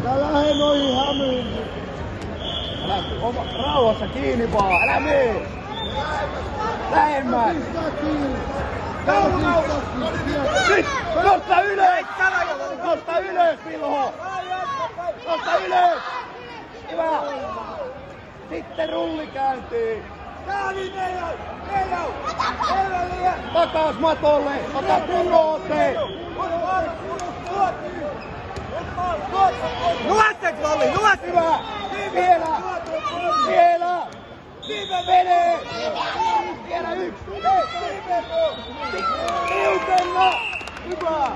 Älä lähde noihin hämyihin. Älä rauhassa kiinni vaan, älä mene. Lähemmän. Nyt! Nosta ylös! Nosta ylös, Vilho! Nosta ylös! Hyvä! Sitten rulli käyntiin! Takas matolle! Ota kurooteen! Nuotteks Valli, nuot! Hyvä! Vielä! Vielä! Menee! Vielä yksi! Tiukenna! Hyvä!